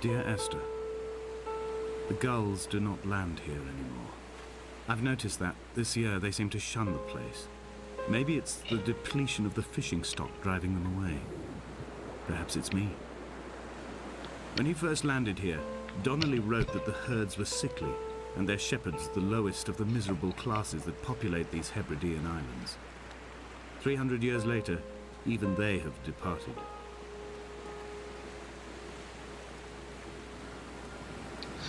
Dear Esther, the gulls do not land here anymore. I've noticed that this year they seem to shun the place. Maybe it's the depletion of the fishing stock driving them away. Perhaps it's me. When he first landed here, Donnelly wrote that the herds were sickly and their shepherds the lowest of the miserable classes that populate these Hebridean islands. 300 years later, even they have departed.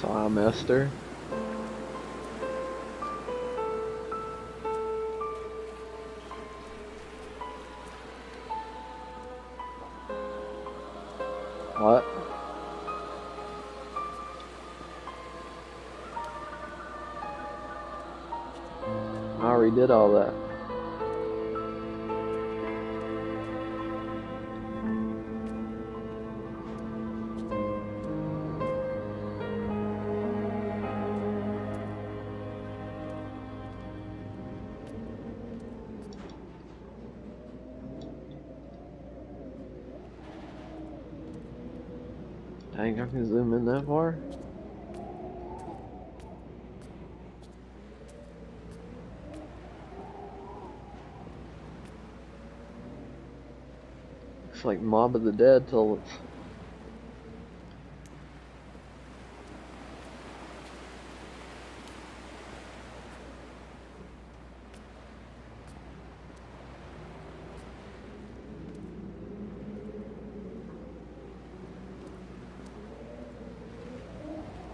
So I'm Esther. What? I already did all that. Dang, I can zoom in that far? It's like Mob of the Dead till it's...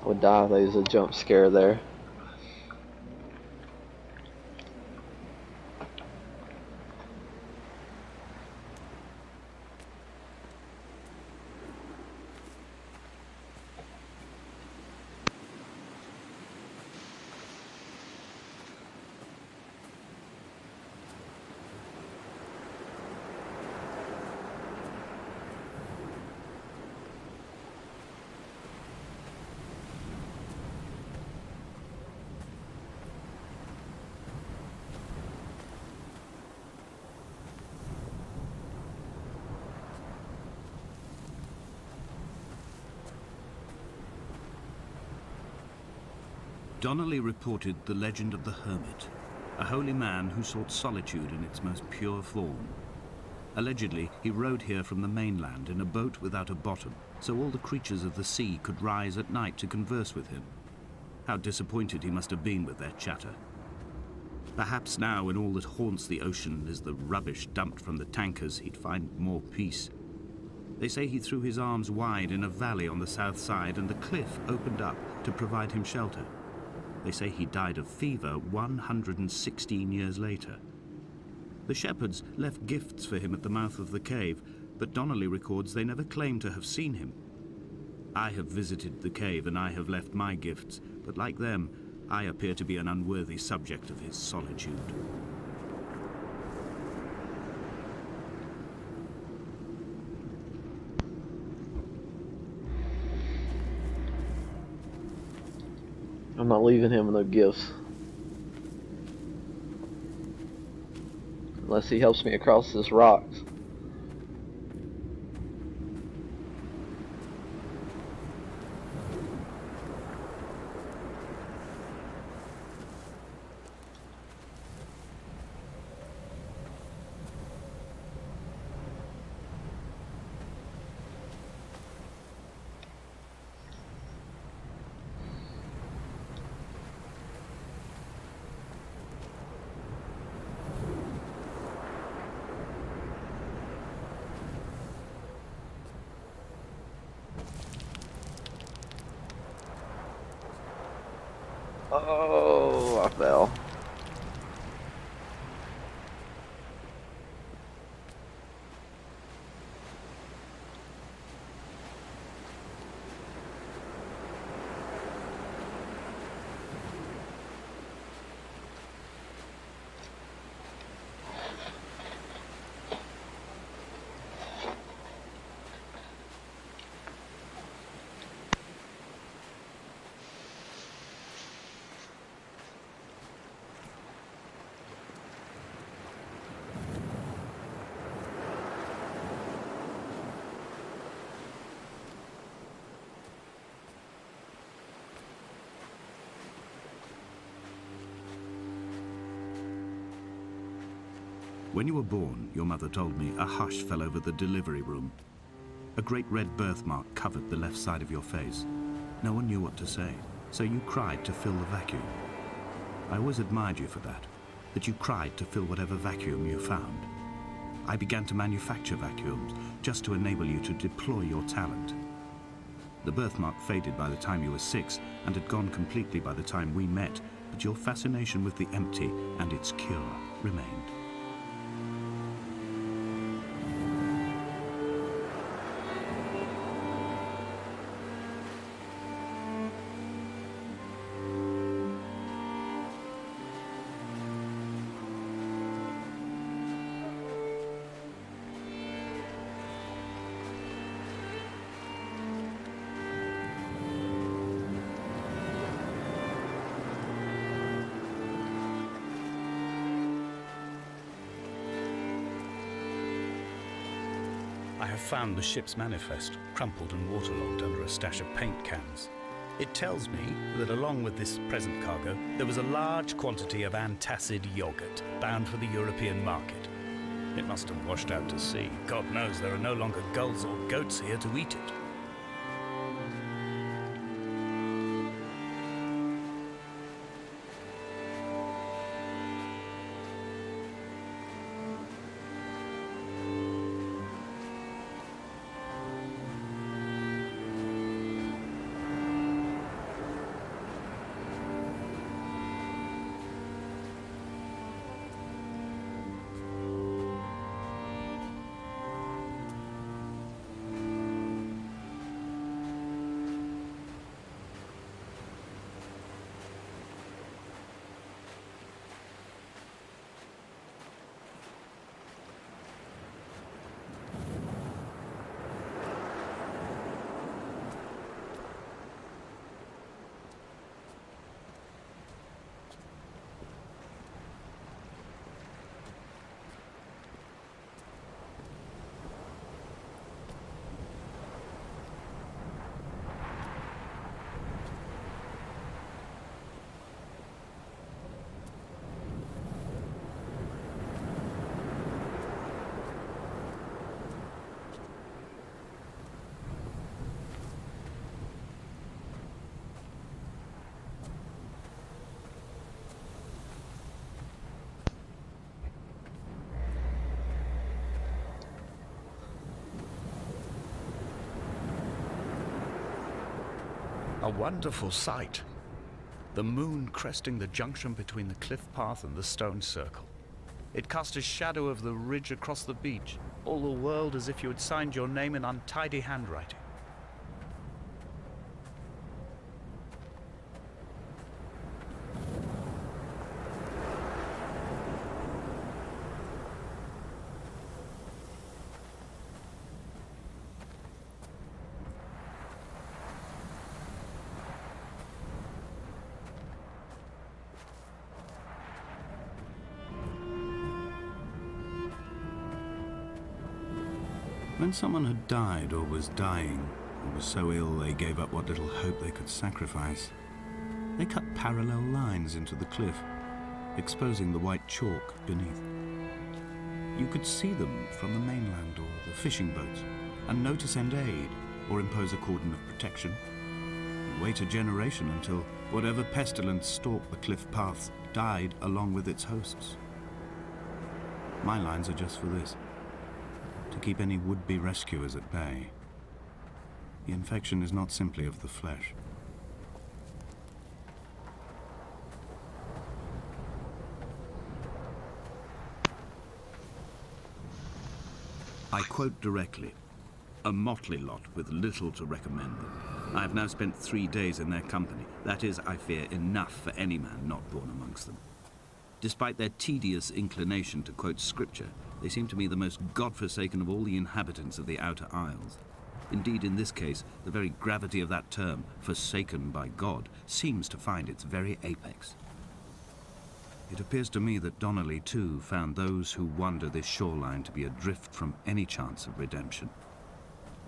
I would die if there was a jump scare there. Donnelly reported the legend of the hermit, a holy man who sought solitude in its most pure form. Allegedly, he rode here from the mainland in a boat without a bottom, so all the creatures of the sea could rise at night to converse with him. How disappointed he must have been with their chatter. Perhaps now, when all that haunts the ocean is the rubbish dumped from the tankers, he'd find more peace. They say he threw his arms wide in a valley on the south side and the cliff opened up to provide him shelter. They say he died of fever 116 years later. The shepherds left gifts for him at the mouth of the cave, but Donnelly records they never claimed to have seen him. I have visited the cave and I have left my gifts, but like them, I appear to be an unworthy subject of his solitude. I'm not leaving him with no gifts. Unless he helps me across this rock. Oh, I fell. When you were born, your mother told me, a hush fell over the delivery room. A great red birthmark covered the left side of your face. No one knew what to say, so you cried to fill the vacuum. I always admired you for that you cried to fill whatever vacuum you found. I began to manufacture vacuums just to enable you to deploy your talent. The birthmark faded by the time you were 6 and had gone completely by the time we met, but your fascination with the empty and its cure remained. I have found the ship's manifest, crumpled and waterlogged under a stash of paint cans. It tells me that along with this present cargo, there was a large quantity of antacid yogurt bound for the European market. It must have washed out to sea. God knows there are no longer gulls or goats here to eat it. A wonderful sight. The moon cresting the junction between the cliff path and the stone circle. It cast a shadow of the ridge across the beach, all the world as if you had signed your name in untidy handwriting. When someone had died or was dying, or was so ill they gave up what little hope they could sacrifice, they cut parallel lines into the cliff, exposing the white chalk beneath. You could see them from the mainland or the fishing boats, and know to send aid or impose a cordon of protection, and wait a generation until whatever pestilence stalked the cliff paths died along with its hosts. My lines are just for this. To keep any would-be rescuers at bay. The infection is not simply of the flesh. I quote directly, a motley lot with little to recommend them. I have now spent 3 days in their company. That is, I fear, enough for any man not born amongst them. Despite their tedious inclination to quote scripture, they seem to me the most godforsaken of all the inhabitants of the Outer Isles. Indeed, in this case, the very gravity of that term, forsaken by God, seems to find its very apex. It appears to me that Donnelly, too, found those who wander this shoreline to be adrift from any chance of redemption.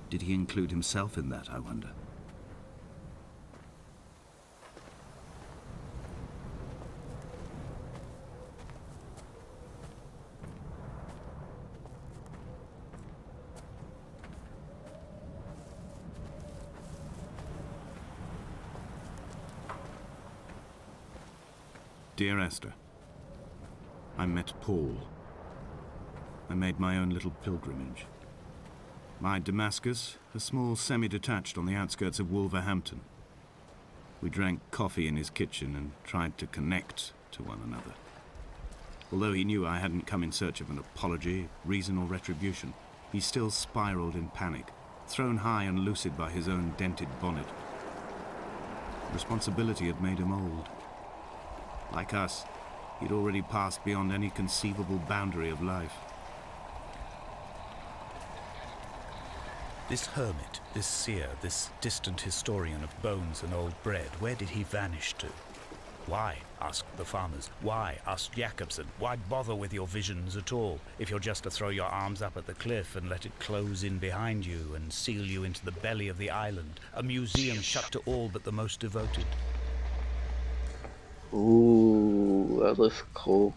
Did he include himself in that, I wonder? Dear Esther, I met Paul. I made my own little pilgrimage. My Damascus, a small semi-detached on the outskirts of Wolverhampton. We drank coffee in his kitchen and tried to connect to one another. Although he knew I hadn't come in search of an apology, reason or retribution, he still spiraled in panic, thrown high and lucid by his own dented bonnet. Responsibility had made him old. Like us, he'd already passed beyond any conceivable boundary of life. This hermit, this seer, this distant historian of bones and old bread, where did he vanish to? Why, asked the farmers. Why, asked Jacobson. Why bother with your visions at all, if you're just to throw your arms up at the cliff and let it close in behind you and seal you into the belly of the island, a museum shut to all but the most devoted? Ooh, that looks cool.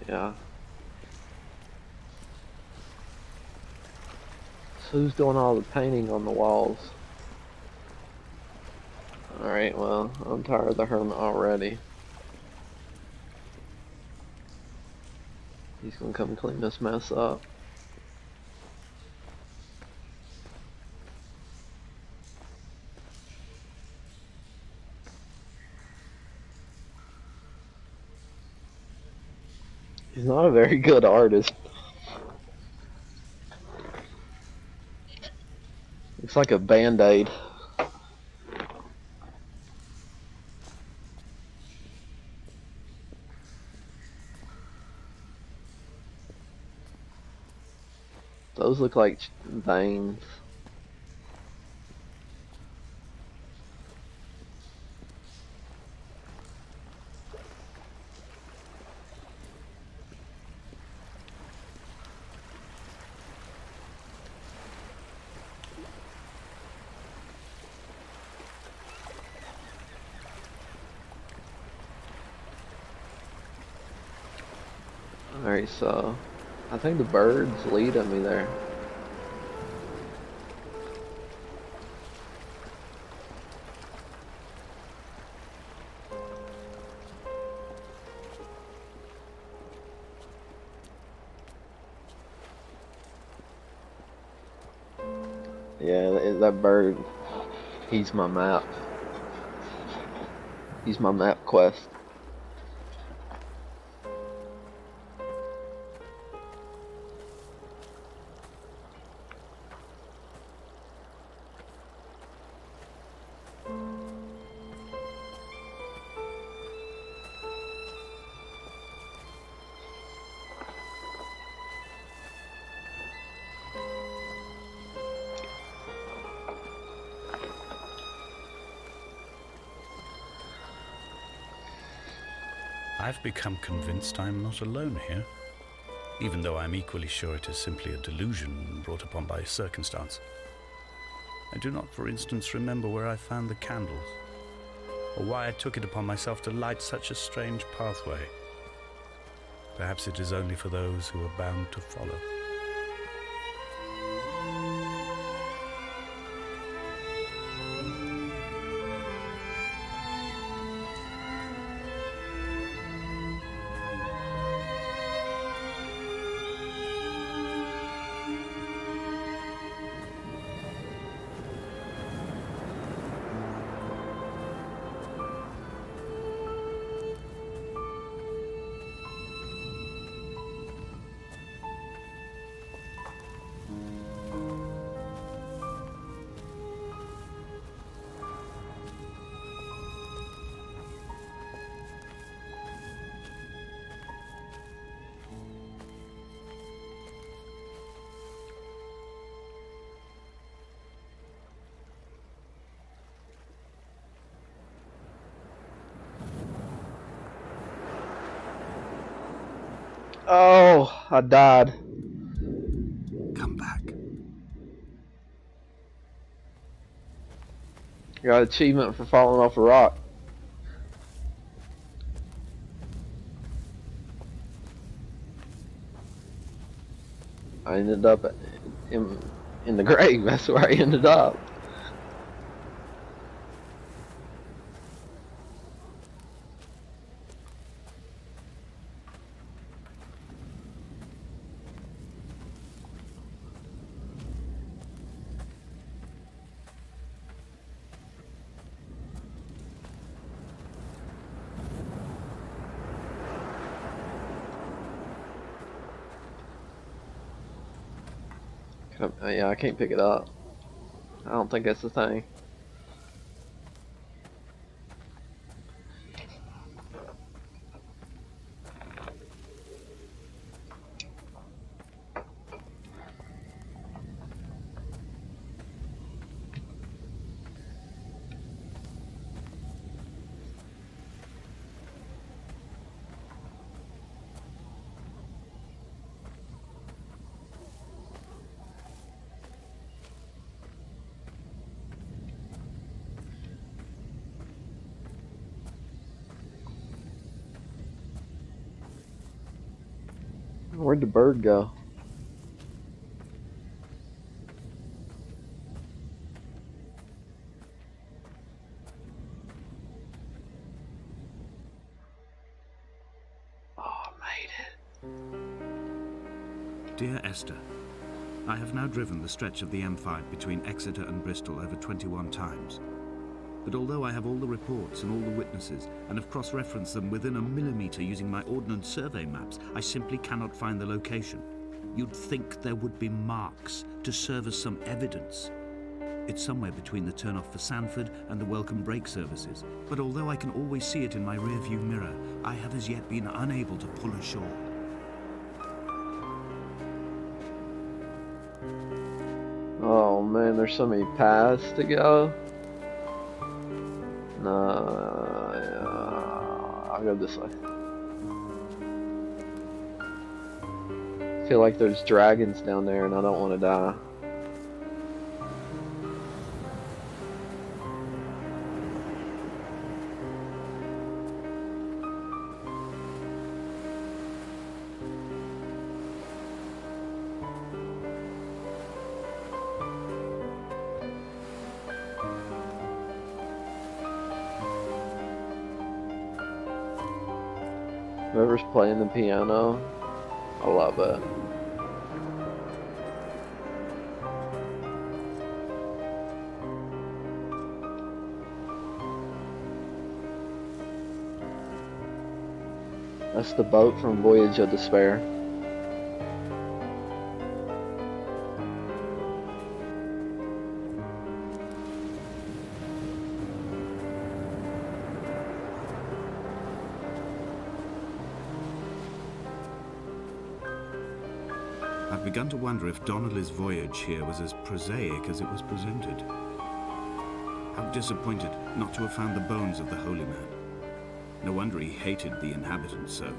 Yeah. So who's doing all the painting on the walls? Alright, well, I'm tired of the hermit already. He's gonna come clean this mess up. He's not a very good artist. Looks like a band-aid. Those look like veins. Alright, so I think the birds leading me there. Yeah, that bird, he's my map. He's my map quest. I've become convinced I am not alone here, even though I'm equally sure it is simply a delusion brought upon by circumstance. I do not, for instance, remember where I found the candles, or why I took it upon myself to light such a strange pathway. Perhaps it is only for those who are bound to follow. Oh, I died. Come back. Got achievement for falling off a rock. I ended up in the grave. That's where I ended up. Yeah, I can't pick it up. I don't think that's the thing. Where'd the bird go? Oh, I made it. Dear Esther, I have now driven the stretch of the M5 between Exeter and Bristol over 21 times. But although I have all the reports and all the witnesses, and have cross-referenced them within a millimetre using my Ordnance Survey maps, I simply cannot find the location. You'd think there would be marks to serve as some evidence. It's somewhere between the turn-off for Sanford and the welcome brake services, but although I can always see it in my rear-view mirror, I have as yet been unable to pull ashore. Oh man, there's so many paths to go. No, I'll go this way. I feel like there's dragons down there and I don't want to die. Whoever's playing the piano, I love it. That's the boat from Voyage of Despair. I've begun to wonder if Donnelly's voyage here was as prosaic as it was presented. How disappointed not to have found the bones of the holy man. No wonder he hated the inhabitants so.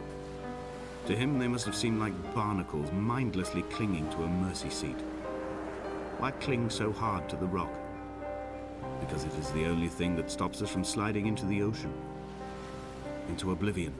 To him they must have seemed like barnacles mindlessly clinging to a mercy seat. Why cling so hard to the rock? Because it is the only thing that stops us from sliding into the ocean, into oblivion.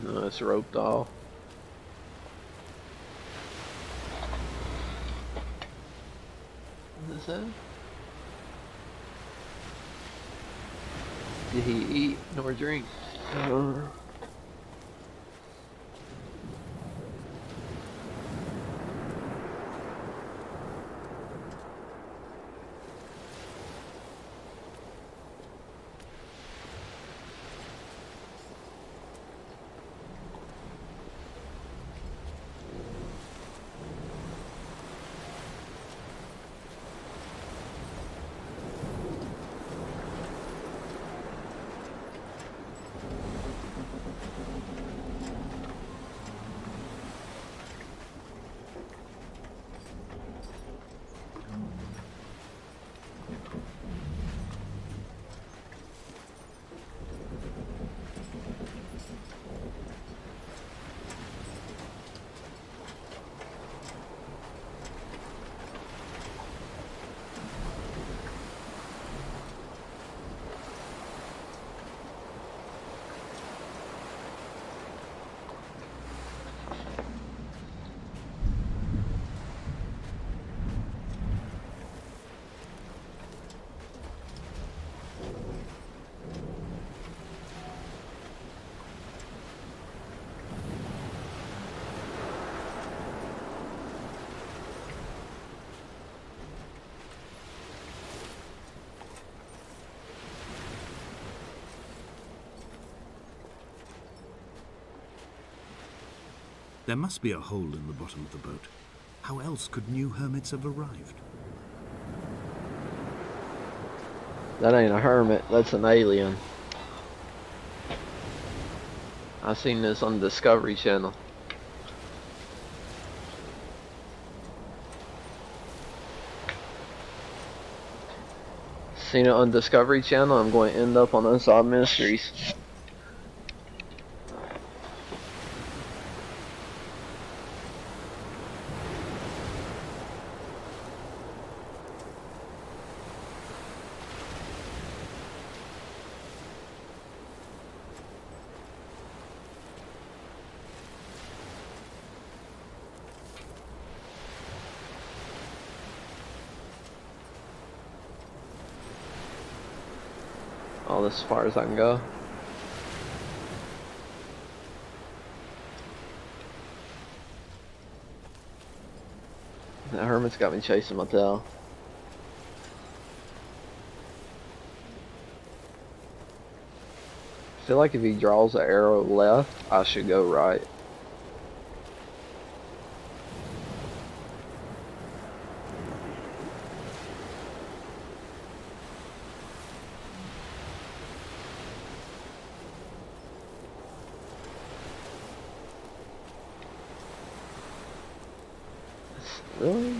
No, it's roped off. said? Did he eat nor drink? There must be a hole in the bottom of the boat. How else could new hermits have arrived? That ain't a hermit, that's an alien. I seen this on the Discovery Channel. Seen it on Discovery Channel. I'm going to end up on Unsolved Mysteries. All as far as I can go. That hermit's got me chasing my tail. I feel like if he draws an arrow left, I should go right. Really?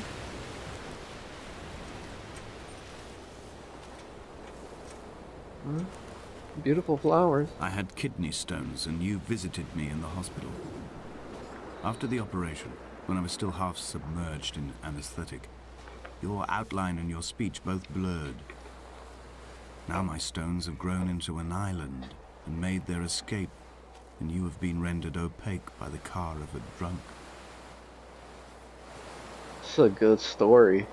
Huh? Beautiful flowers. I had kidney stones and you visited me in the hospital. After the operation, when I was still half submerged in anesthetic, your outline and your speech both blurred. Now my stones have grown into an island and made their escape, and you have been rendered opaque by the car of a drunk. It's a good story.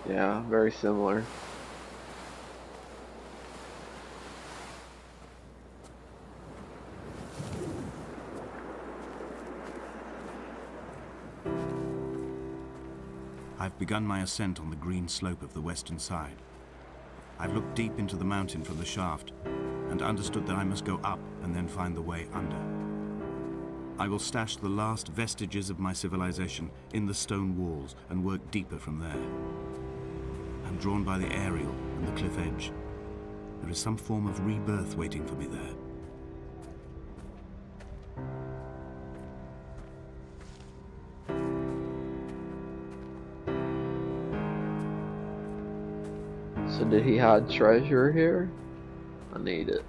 Yeah, very similar. I've begun my ascent on the green slope of the western side. I've looked deep into the mountain from the shaft and understood that I must go up and then find the way under. I will stash the last vestiges of my civilization in the stone walls and work deeper from there. I'm drawn by the aerial and the cliff edge. There is some form of rebirth waiting for me there. So did he hide treasure here? I need it.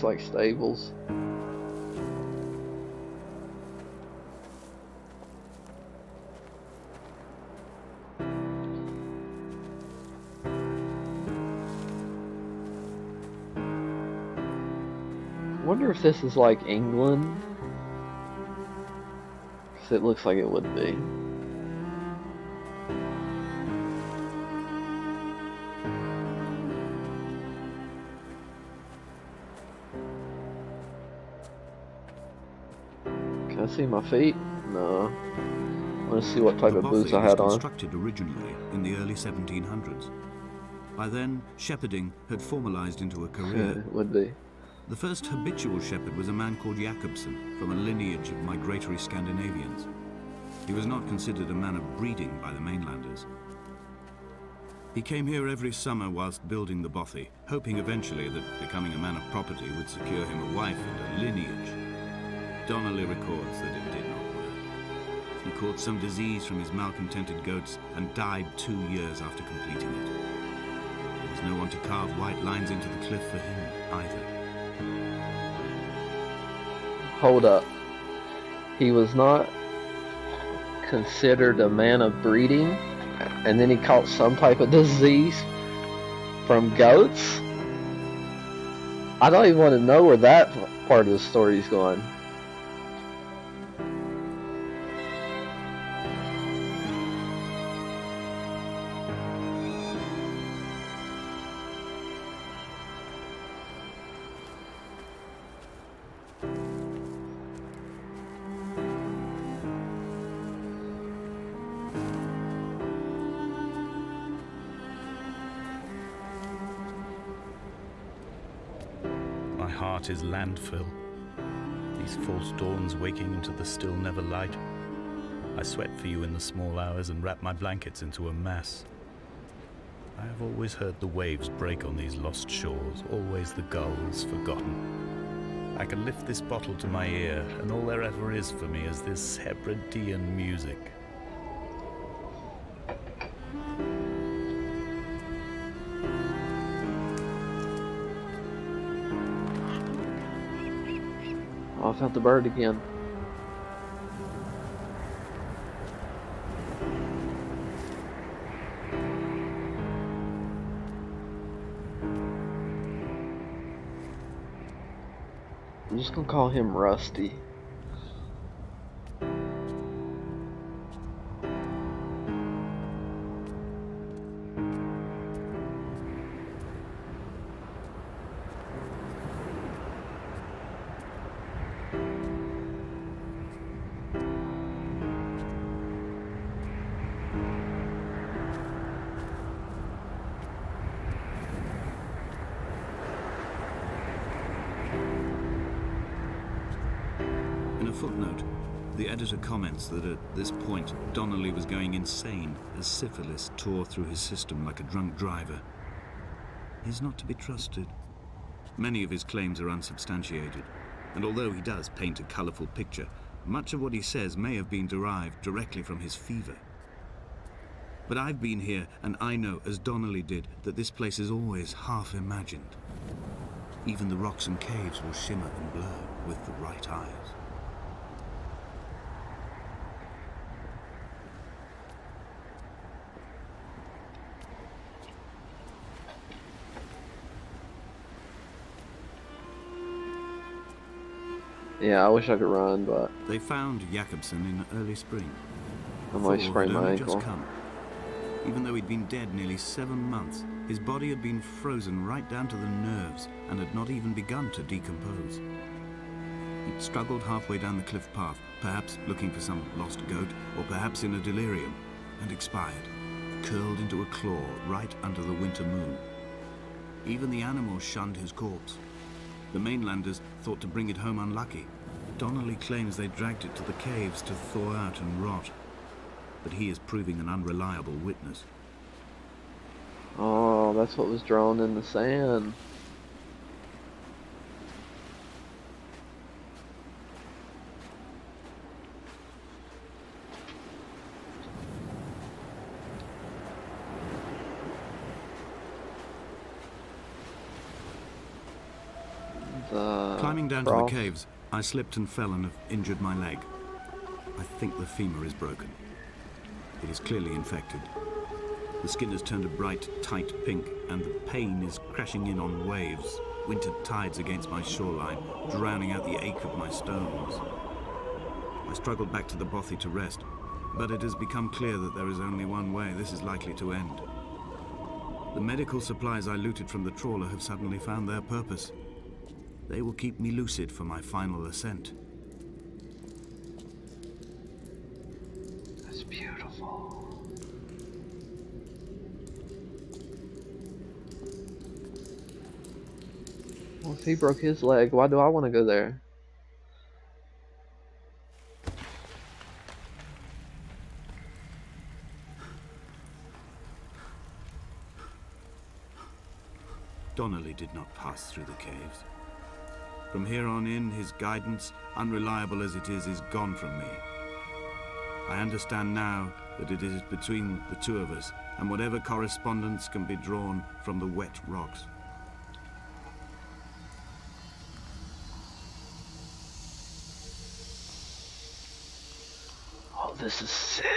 looks like stables. I wonder if this is like England, because it looks like it would be. Can I see my feet? No. I want to see what type of boots I had on. Constructed originally in the early 1700s. By then, shepherding had formalized into a career. It would be. The first habitual shepherd was a man called Jakobsen, from a lineage of migratory Scandinavians. He was not considered a man of breeding by the mainlanders. He came here every summer whilst building the bothy, hoping eventually that becoming a man of property would secure him a wife and a lineage. Donnelly records that it did not work. He caught some disease from his malcontented goats and died 2 years after completing it. There was no one to carve white lines into the cliff for him either. Hold up. He was not considered a man of breeding, and then he caught some type of disease from goats? I don't even want to know where that part of the story is going. My heart is landfill, these false dawns waking into the still never light. I sweat for you in the small hours and wrap my blankets into a mass. I have always heard the waves break on these lost shores, always the gulls forgotten. I can lift this bottle to my ear, and all there ever is for me is this Hebridean music. Oh, I found the bird again. I'm just gonna call him Rusty. In a footnote, the editor comments that at this point, Donnelly was going insane as syphilis tore through his system like a drunk driver. He's not to be trusted. Many of his claims are unsubstantiated, and although he does paint a colourful picture, much of what he says may have been derived directly from his fever. But I've been here, and I know, as Donnelly did, that this place is always half imagined. Even the rocks and caves will shimmer and blur with the right eyes. Yeah, I wish I could run, but They found Jakobsen in early spring. I might Thor sprain had my only ankle. just come. Even though he'd been dead nearly 7 months, his body had been frozen right down to the nerves and had not even begun to decompose. He'd struggled halfway down the cliff path, perhaps looking for some lost goat, or perhaps in a delirium, and expired, curled into a claw right under the winter moon. Even the animals shunned his corpse. The mainlanders thought to bring it home unlucky. Donnelly claims they dragged it to the caves to thaw out and rot, but he is proving an unreliable witness. Oh, that's what was drawn in the sand. Climbing down to the cross. caves, I slipped and fell and have injured my leg. I think the femur is broken. It is clearly infected. The skin has turned a bright, tight pink, and the pain is crashing in on waves, winter tides against my shoreline, drowning out the ache of my stones. I struggled back to the bothy to rest, but it has become clear that there is only one way this is likely to end. The medical supplies I looted from the trawler have suddenly found their purpose. They will keep me lucid for my final ascent. That's beautiful. Well, if he broke his leg, why do I want to go there? Donnelly did not pass through the caves. From here on in, his guidance, unreliable as it is gone from me. I understand now that it is between the two of us, and whatever correspondence can be drawn from the wet rocks. Oh, this is sick.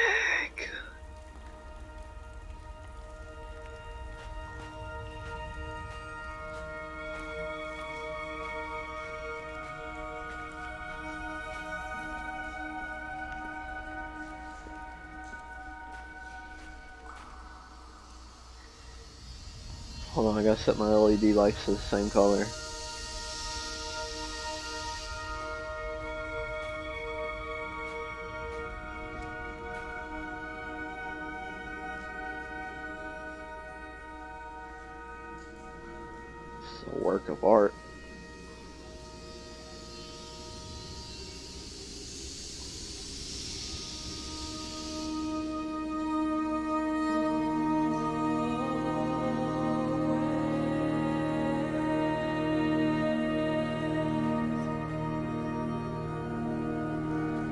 Hold on, I gotta set my LED lights to the same color. It's a work of art.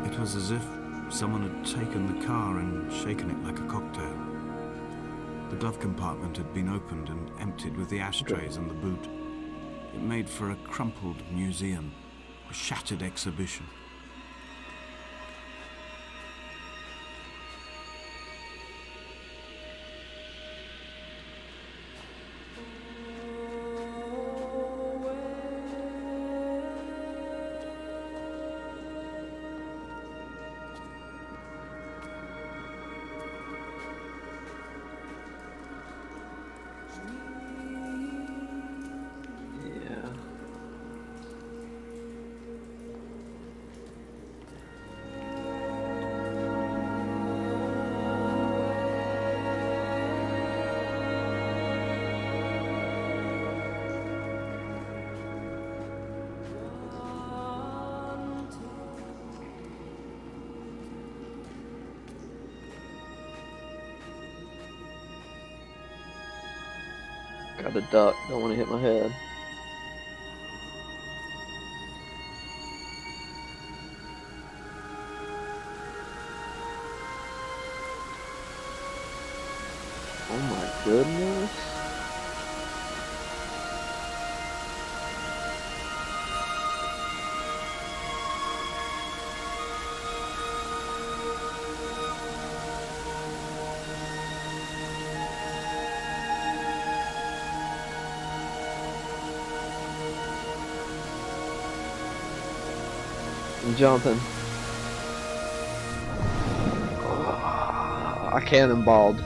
It was as if someone had taken the car and shaken it like a cocktail. The glove compartment had been opened and emptied with the ashtrays and the boot. It made for a crumpled museum, a shattered exhibition. Got a duck, don't want to hit my head. Oh my goodness. I'm jumping. I cannonballed.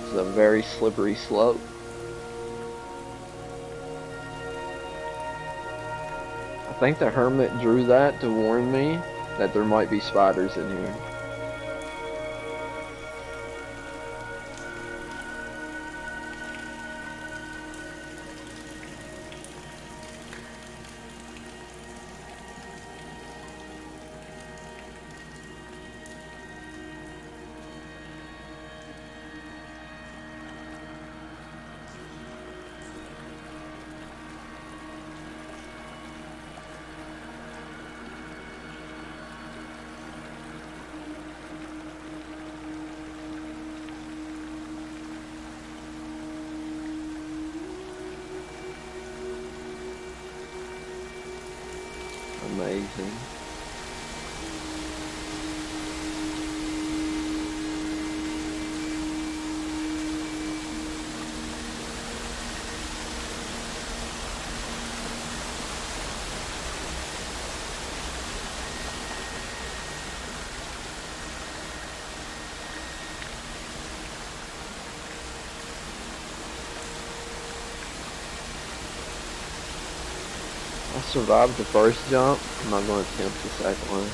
It's a very slippery slope. I think the hermit drew that to warn me that there might be spiders in here. amazing. I survived the first jump. I'm not going to attempt the second one.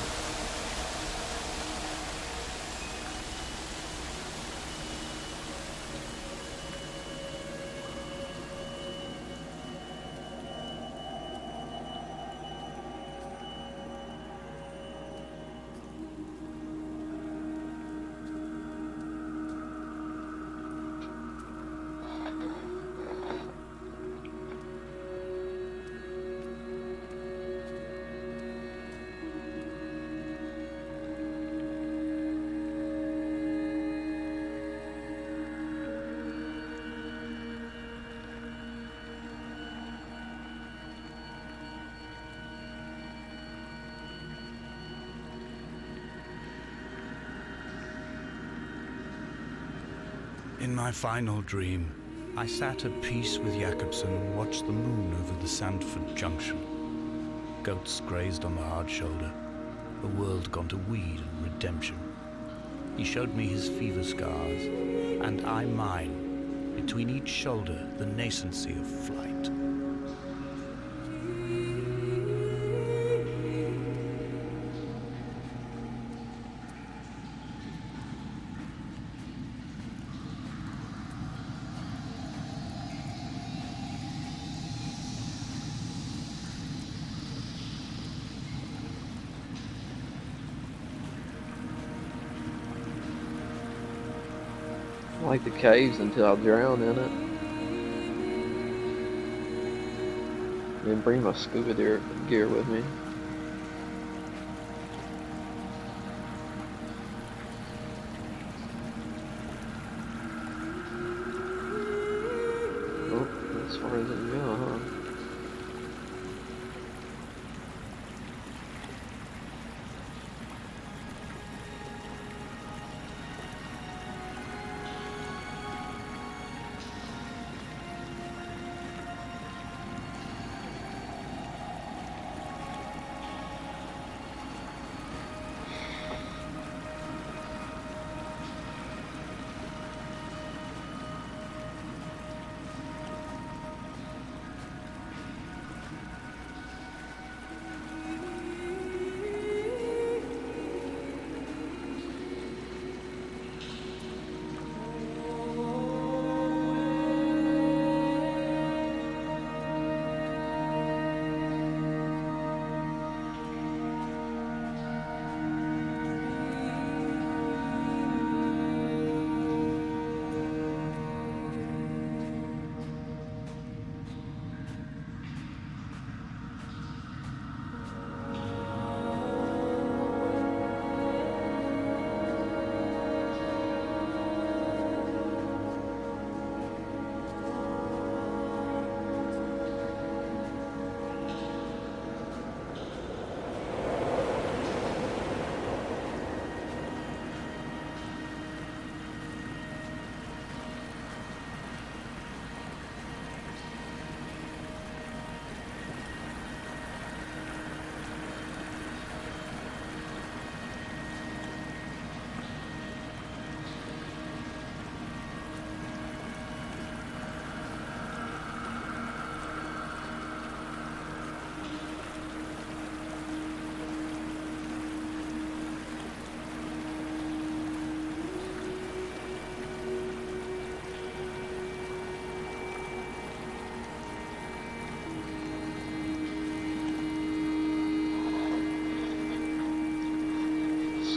In my final dream, I sat at peace with Jakobsen and watched the moon over the Sandford Junction. Goats grazed on the hard shoulder, a world gone to weed and redemption. He showed me his fever scars, and I mine, between each shoulder the nascency of flight. I like the caves until I drown in it. Then bring my scuba gear with me. Oh, as far as it can go, huh?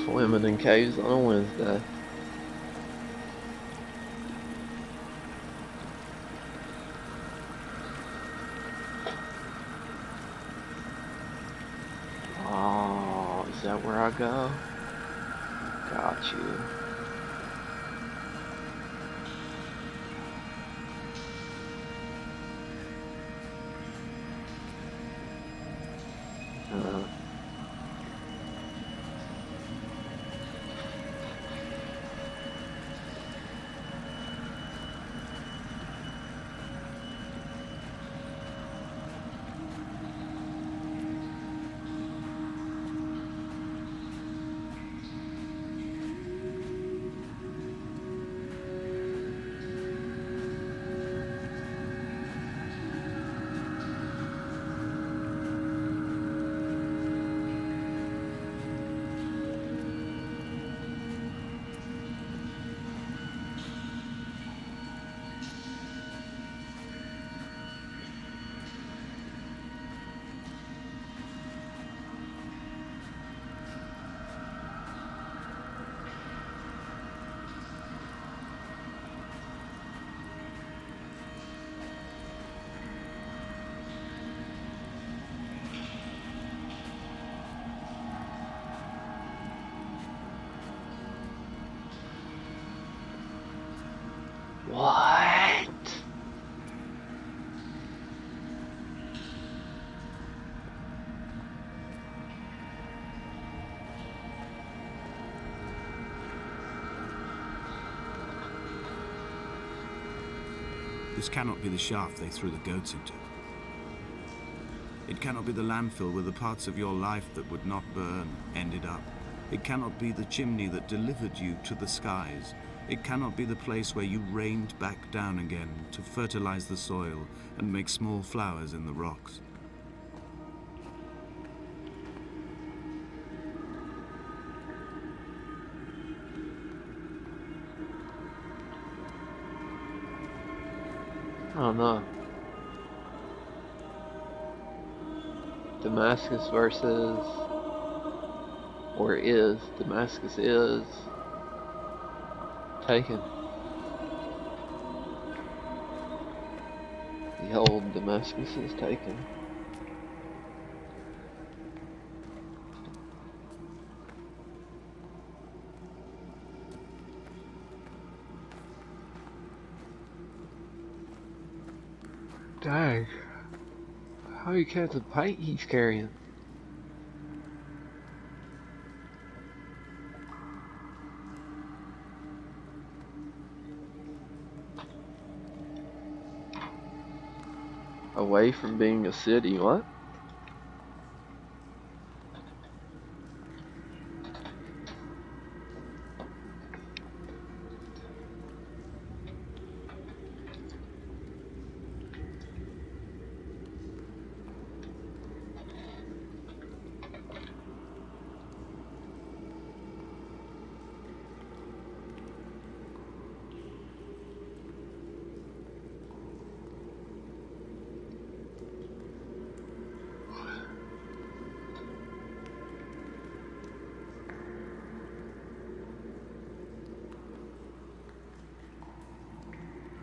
Swimming in caves on a Wednesday. Oh, is that where I go? Got you. What? This cannot be the shaft they threw the goats into. It cannot be the landfill where the parts of your life that would not burn ended up. It cannot be the chimney that delivered you to the skies. It cannot be the place where you rained back down again to fertilize the soil and make small flowers in the rocks. Oh no. Damascus versus, or is, Damascus is taken. Behold, Damascus is taken. Dang. How you catch the paint he's carrying? Away from being a city, what?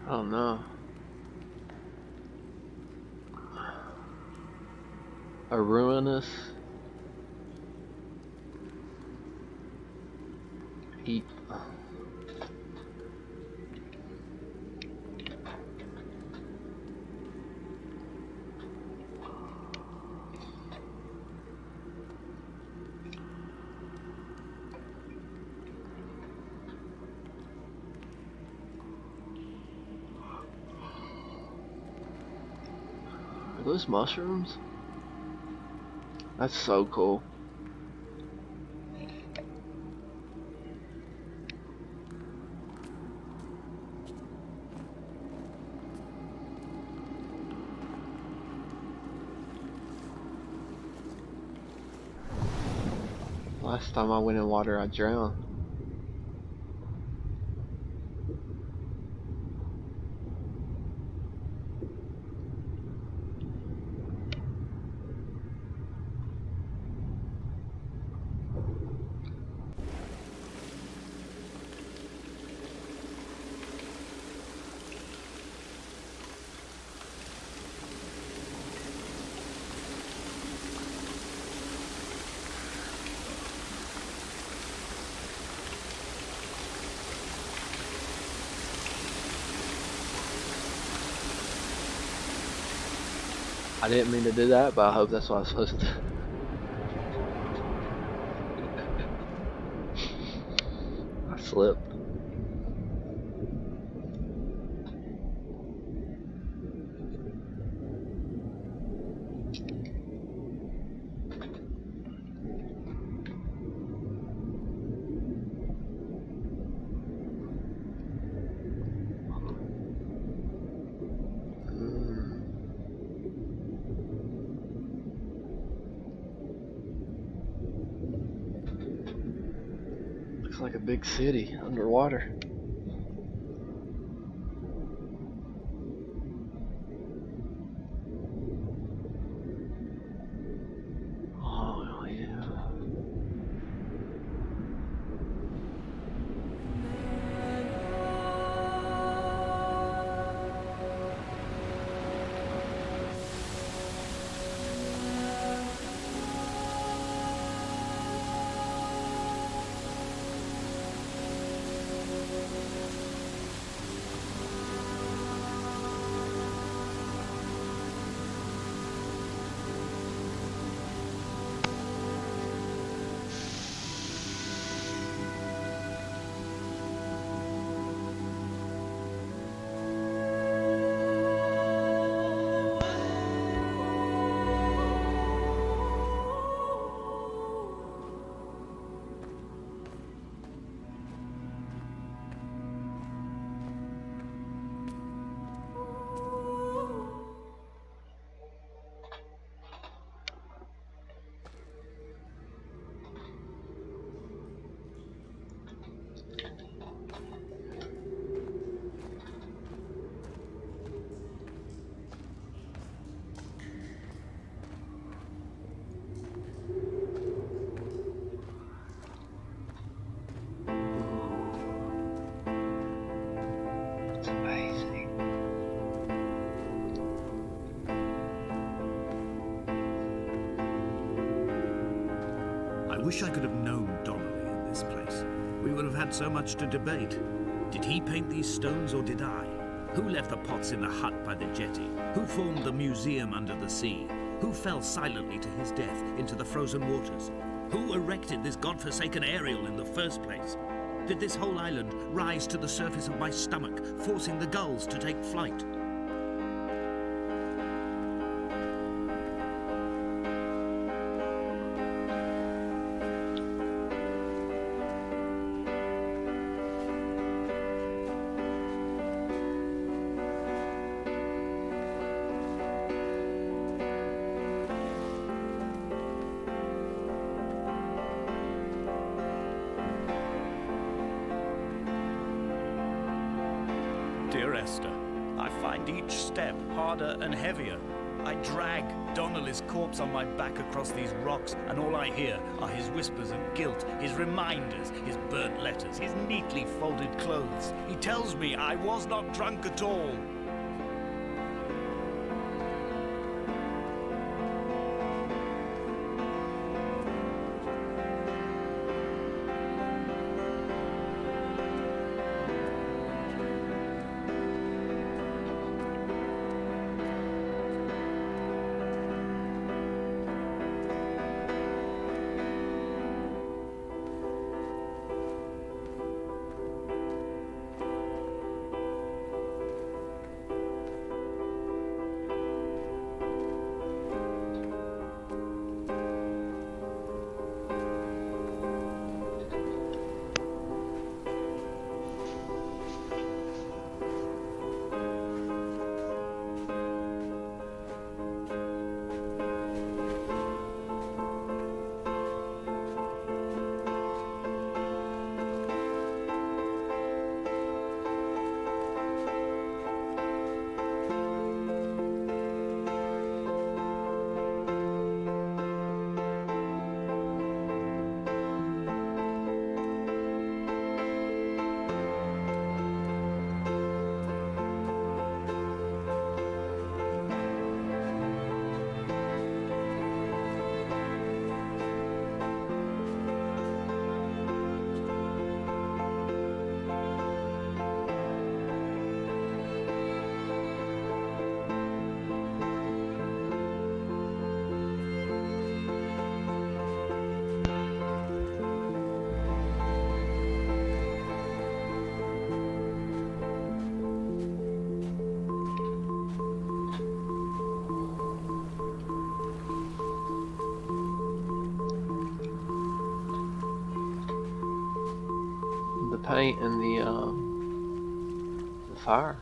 Oh no. A ruinous heap. Are those mushrooms? That's so cool. Last time I went in water, I drowned. I didn't mean to do that, but I hope that's what I was supposed to do. I slipped. Looks like a big city underwater. Oh yeah. wish I could have known Donnelly in this place. We would have had so much to debate. Did he paint these stones or did I? Who left the pots in the hut by the jetty? Who formed the museum under the sea? Who fell silently to his death into the frozen waters? Who erected this godforsaken aerial in the first place? Did this whole island rise to the surface of my stomach, forcing the gulls to take flight? Dear Esther, I find each step harder and heavier. I drag Donnelly's corpse on my back across these rocks, and all I hear are his whispers of guilt, his reminders, his burnt letters, his neatly folded clothes. He tells me I was not drunk at all. The paint and the fire.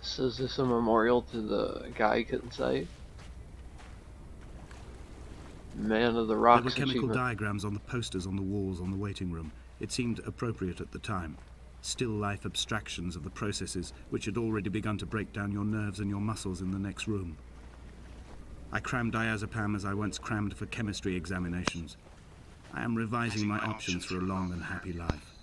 So is this a memorial to the guy he couldn't save? Man of the There Rocks were chemical achievement. diagrams on the posters on the walls on the waiting room. It seemed appropriate at the time. Still life abstractions of the processes which had already begun to break down your nerves and your muscles in the next room. I crammed diazepam as I once crammed for chemistry examinations. I am revising my options for a long and happy life.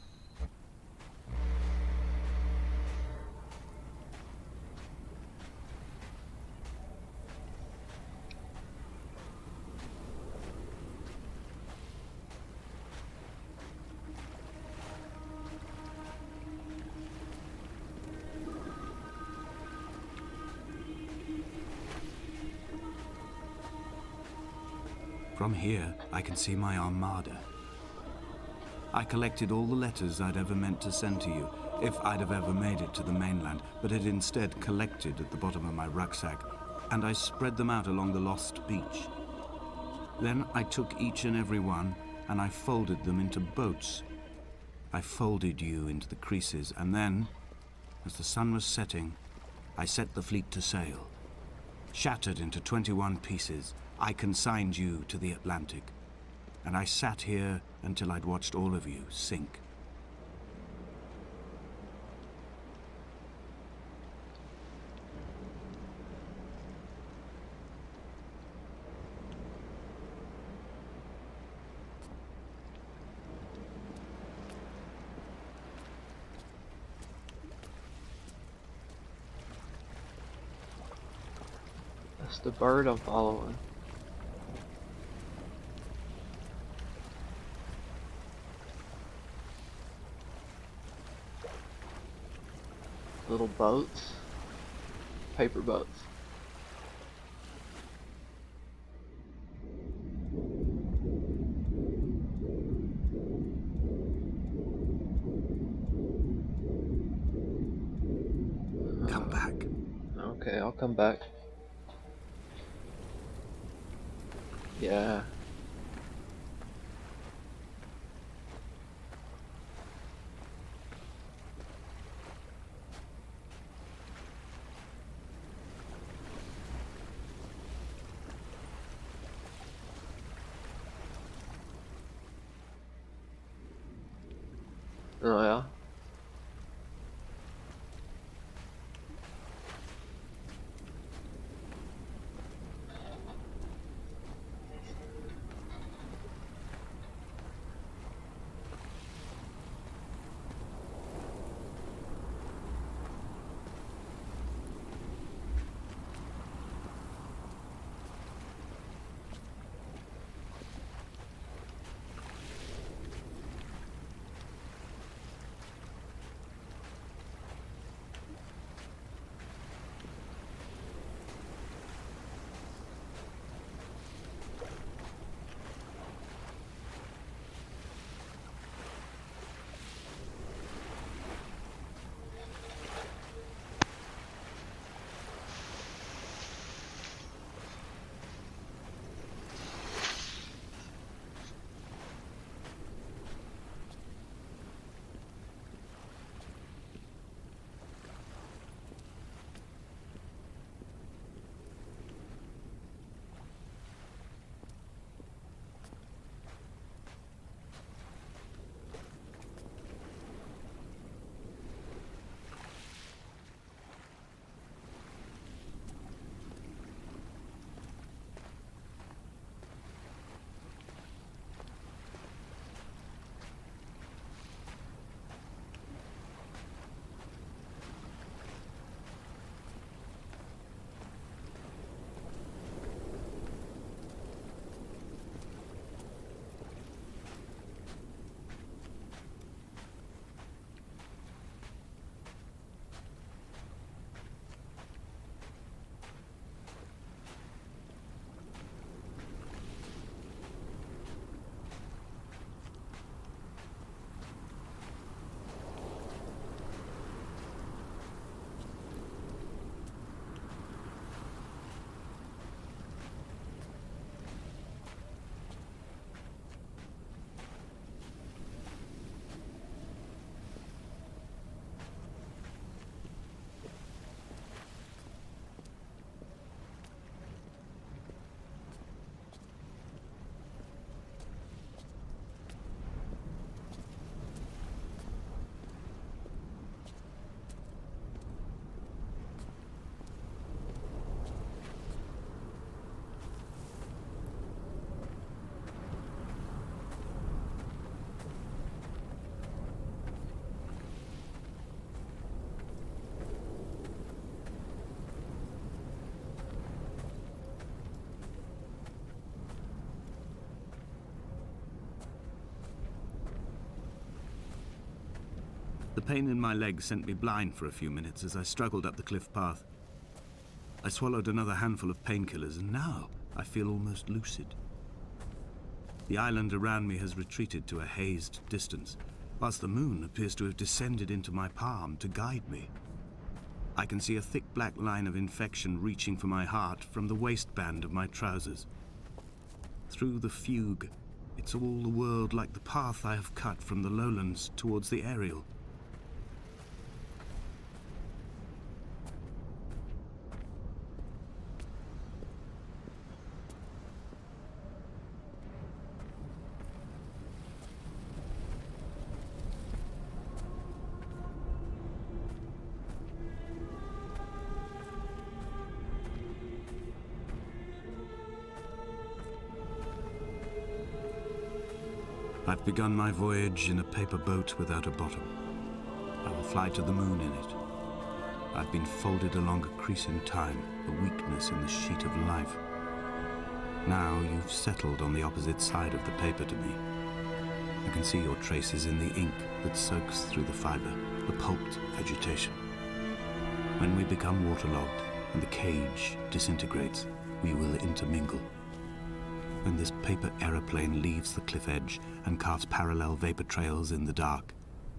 From here, I can see my armada. I collected all the letters I'd ever meant to send to you, if I'd have ever made it to the mainland, but had instead collected at the bottom of my rucksack, and I spread them out along the lost beach. Then I took each and every one, and I folded them into boats. I folded you into the creases, and then, as the sun was setting, I set the fleet to sail. Shattered into 21 pieces, I consigned you to the Atlantic, and I sat here until I'd watched all of you sink. It's the bird I'm following. Little boats. Paper boats. Come back. Okay, I'll come back. Yeah. Oh yeah. The pain in my leg sent me blind for a few minutes as I struggled up the cliff path. I swallowed another handful of painkillers, and now I feel almost lucid. The island around me has retreated to a hazed distance, whilst the moon appears to have descended into my palm to guide me. I can see a thick black line of infection reaching for my heart from the waistband of my trousers. Through the fugue, it's all the world like the path I have cut from the lowlands towards the aerial. I've begun my voyage in a paper boat without a bottom. I will fly to the moon in it. I've been folded along a crease in time, a weakness in the sheet of life. Now you've settled on the opposite side of the paper to me. I can see your traces in the ink that soaks through the fiber, the pulped vegetation. When we become waterlogged and the cage disintegrates, we will intermingle. When this paper aeroplane leaves the cliff edge and carves parallel vapor trails in the dark,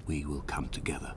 we will come together.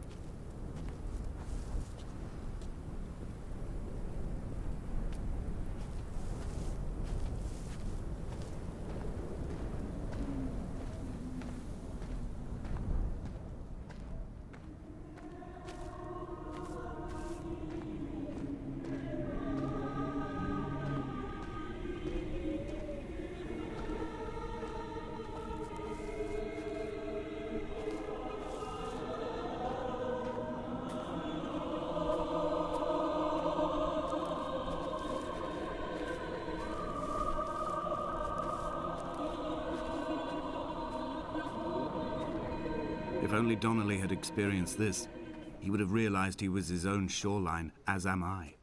If only Donnelly had experienced this, he would have realized he was his own shoreline, as am I.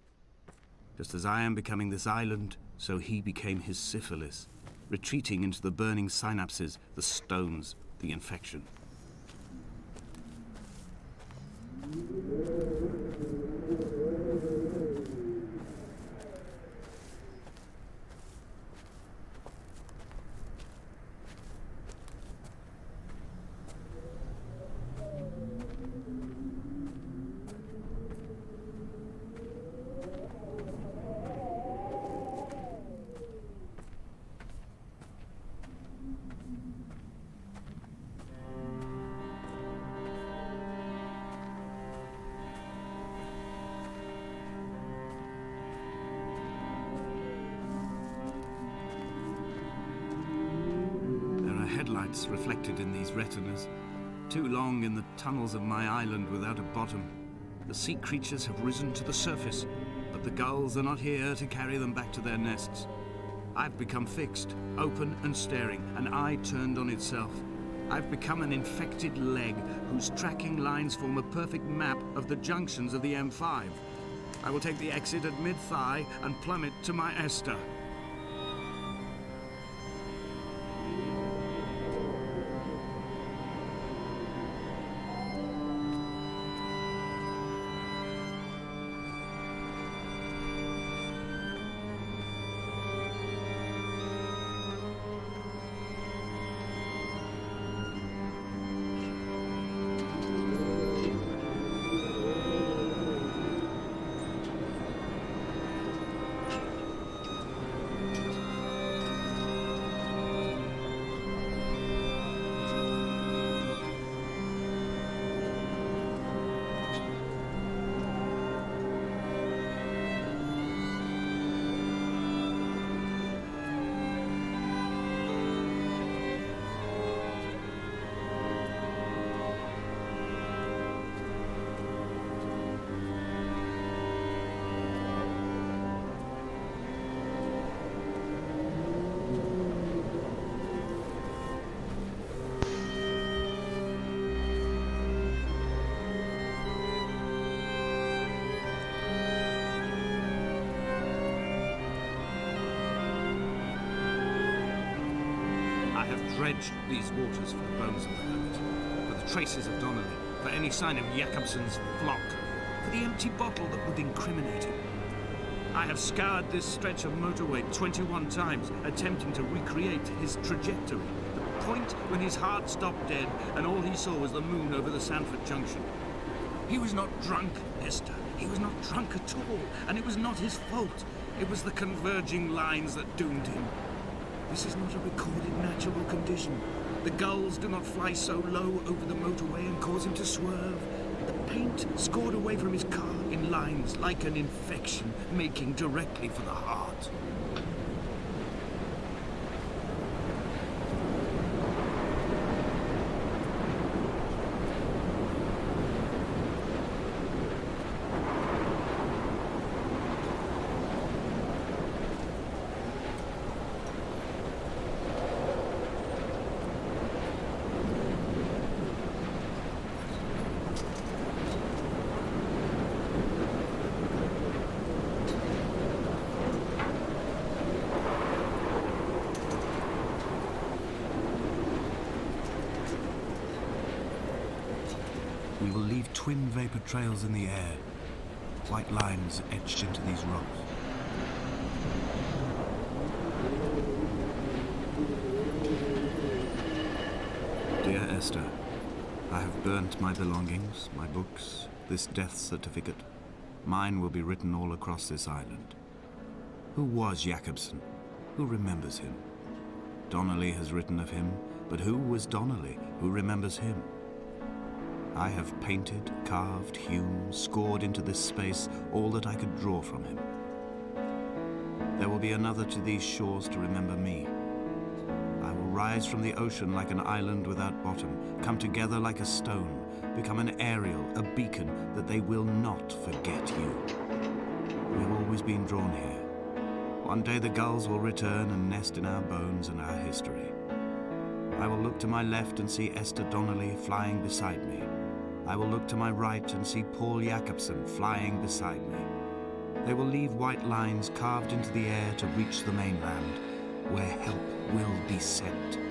Just as I am becoming this island, so he became his syphilis, retreating into the burning synapses, the stones, the infection. Headlights reflected in these retinas, too long in the tunnels of my island without a bottom. The sea creatures have risen to the surface, but the gulls are not here to carry them back to their nests. I've become fixed, open and staring, an eye turned on itself. I've become an infected leg whose tracking lines form a perfect map of the junctions of the M5. I will take the exit at mid-thigh and plummet to my Esther. Dredged these waters for the bones of the hermit, for the traces of Donnelly, for any sign of Jakobsen's flock, for the empty bottle that would incriminate him. I have scoured this stretch of motorway 21 times, attempting to recreate his trajectory, the point when his heart stopped dead and all he saw was the moon over the Sanford Junction. He was not drunk, Esther. He was not drunk at all, and it was not his fault. It was the converging lines that doomed him. This is not a recorded natural condition. The gulls do not fly so low over the motorway and cause him to swerve. The paint scored away from his car in lines like an infection, making directly for the heart. We will leave twin vapor trails in the air, white lines etched into these rocks. Dear Esther, I have burnt my belongings, my books, this death certificate. Mine will be written all across this island. Who was Jakobsen? Who remembers him? Donnelly has written of him, but who was Donnelly? Who remembers him? I have painted, carved, hewn, scored into this space all that I could draw from him. There will be another to these shores to remember me. I will rise from the ocean like an island without bottom, come together like a stone, become an aerial, a beacon, that they will not forget you. We have always been drawn here. One day the gulls will return and nest in our bones and our history. I will look to my left and see Esther Donnelly flying beside me. I will look to my right and see Paul Jakobsen flying beside me. They will leave white lines carved into the air to reach the mainland, where help will be sent.